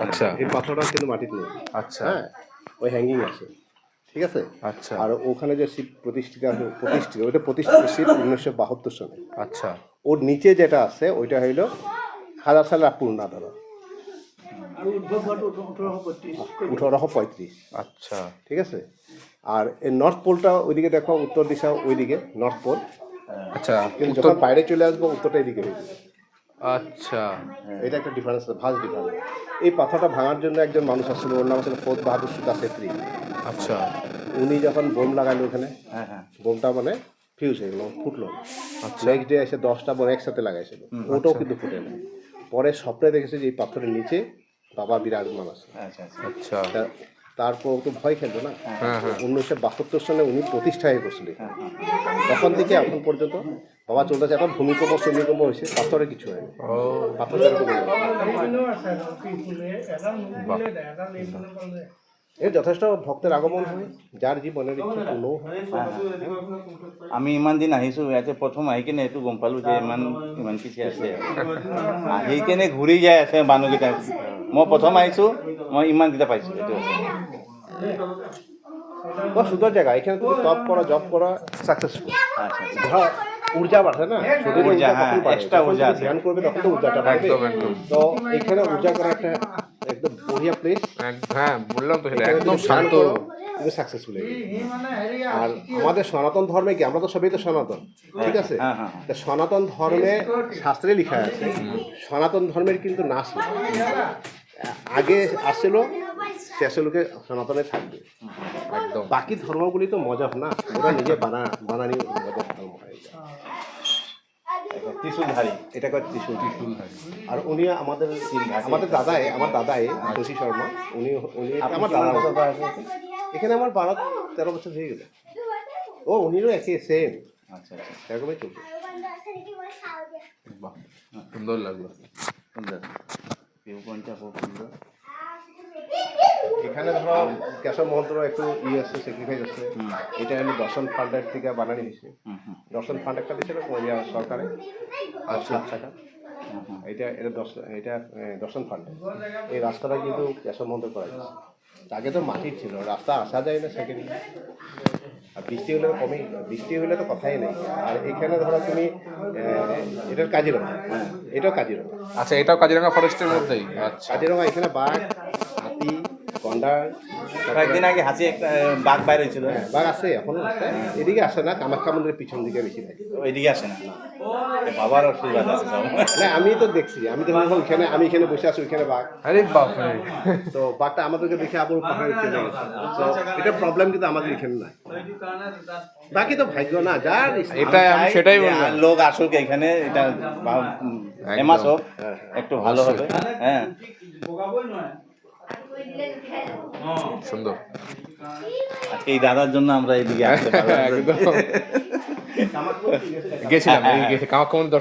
আচ্ছা, এই পাথরটা কিন্তু মাটিতে নেই। আচ্ছা, হ্যাঁ, ওই হ্যাঙ্গিং আছে, ঠিক আছে। আচ্ছা, আর ওখানে যে শিব প্রতিষ্ঠিত ওইটা প্রতিষ্ঠিত শিব 1972 সালে। আচ্ছা, ওর নিচে যেটা আছে ওইটা হইল 1000 সালের পূর্ণা ধরো 1835। আচ্ছা, ঠিক আছে। আর এই নর্থ পোলটা ওইদিকে দেখো, উত্তর দিশা ওইদিকে নর্থ পোল, আচ্ছা, কিন্তু যখন বাইরে চলে আসবো উত্তরটা এদিকে হয়ে যাবে। আচ্ছা, এটা একটা ডিফারেন্স, ভাস ডিফারেন্স। এই পাথরটা ভাঙার জন্য একজন মানুষ আসছিল, ওর নাম ছিল ফোর্ট বাহাদুর সুতা ছেত্রী। আচ্ছা, উনি যখন বোম লাগাইলো ওখানে, বোমটা মানে ফিউজ হয়ে গেল, ফুটলো। নেক্সট ডে এসে 10টা বোম একসাথে লাগাইছিল, ওটাও কিন্তু ফুটে না। পরে স্বপ্নে দেখেছে যে এই পাথরের নিচে বাবা বিরাজমান আছে। আচ্ছা, তারপর তো ভয় খেলতো না। হ্যাঁ, হ্যাঁ, 1972 সালে উনি প্রতিষ্ঠা হয়ে করছিল। তখন থেকে এখন পর্যন্ত বাবা চলতেছে। এখন ভূমিকম্প হয়েছে, পাথরে কিছু হয়নি। ও, পাথর এরকম এর যথেষ্ট ভক্তের আগমন হয়, যার জীৱনের ইচ্ছা পূৰ্ণ হয়। আমি ইমান দিন আহিছোঁ, ইয়াতে প্ৰথম আহি কিনে এইটো গম পালোঁ যে ইমান কিছু আছে। আহি কিনে ঘূৰি যাই আছে মানুহকেইটা। মই প্ৰথম আহিছোঁ, মই ইমানকেইটা পাইছোঁ। এইটো बहुत সুন্দর জায়গা। এখানে তুমি টপ করা, জব করা, সাকসেসফুল। ধর ঊর্জা বাড়ে না, শরীরে ঊর্জা কখন বাড়ে, এক্সট্রা ঊর্জা আছে। ধ্যান করবে তখন তো ঊর্জাটা বাড়বে। একদম, একদম। তো এখানে ঊর্জা করা একটা একদম বঢ়িয়া প্লেস। হ্যাঁ, বললাম তো সেটা একদম ধ্যান শান্ত। করো, তুমি সাকসেসফুল হয়ে যাবে। আর আমাদের সনাতন ধর্মে কি, আমরা তো সবাই তো সনাতন, ঠিক আছে। তা সনাতন ধর্মে শাস্ত্রে লেখা আছে, সনাতন ধর্মের কিন্তু নাশ নেই। আগে আসছিল, শেষে লোকে সনাতনে থাকবে। একদম। বাকি ধর্মগুলি তো মজা না, ওরা নিজে বানানি মজা ধর্ম হয়ে যায়। ত্রিশূলধারী, এটা করে ত্রিশূলধারী। আর উনি আমার দাদাই শশী শর্মা। উনি আমার দাদা। এখানে আমার 12-13 বছর হয়ে গেল। ও উনিও একই সেম। আচ্ছা আচ্ছা, এরকমই চলছে। বাহ, সুন্দর লাগলো। সুন্দর ভিউ পয়েন্টটা খুব সুন্দর। এখানে ধরো কেশব মহন্তর একটু আছে, স্যাক্রিফাইস আছে। এটা হলো দর্শন ফান্ডের থেকে বানানি হয়েছে। দর্শন ফান্ড একটা দিয়েছিল সরকারে, আর 7 টাকা। এটা দর্শন ফান্ড। এই রাস্তাটা কিন্তু কেশব মহন্ত করা যাচ্ছে। আগে তো মাটির ছিল, রাস্তা আসা যায় না সেকেন্ড। আর বৃষ্টি হলে তো কথাই নেই। আর এখানে ধরো তুমি এটার কাজিরঙা, এটাও কাজিরঙা। আচ্ছা, এটাও কাজিরাঙা ফরেস্টের মধ্যেই। আচ্ছা, কাজিরঙা এখানে বাঘ, হাতি, গন্ডার। কয়েকদিন আগে হাসি একটা বাঘ বাইর হয়েছিল। বাঘ আছে, এখনো আছে। এদিকে আসে না, কামাখ্যা মন্দিরের পিছন দিকে বেশি থাকে। ওইদিকে আসে না, বাবার আশীর্বাদ আছে সব। না আমি তো দেখছি, আমি এখানে বসে আছি, ওইখানে বাঘ। আরে বাপ রে। তো বাঘটা আমাদেরকে দেখে আবার পাহাড়ে চলে গেছে। তো এটা প্রবলেম কিন্তু আমাদের এখানে নাই। বাকি তো ভাগ্য না, যার এটাই আমি সেটাই বললাম। লোক আসুক এখানে, এটা ফেমাস হোক, একটু ভালো হবে। হ্যাঁ, সুন্দর। আজকে এই দাদার জন্য আমরা এইদিকে আসতে পারলাম। একদম। গেছিলাম, কামাখ্যা মন্দির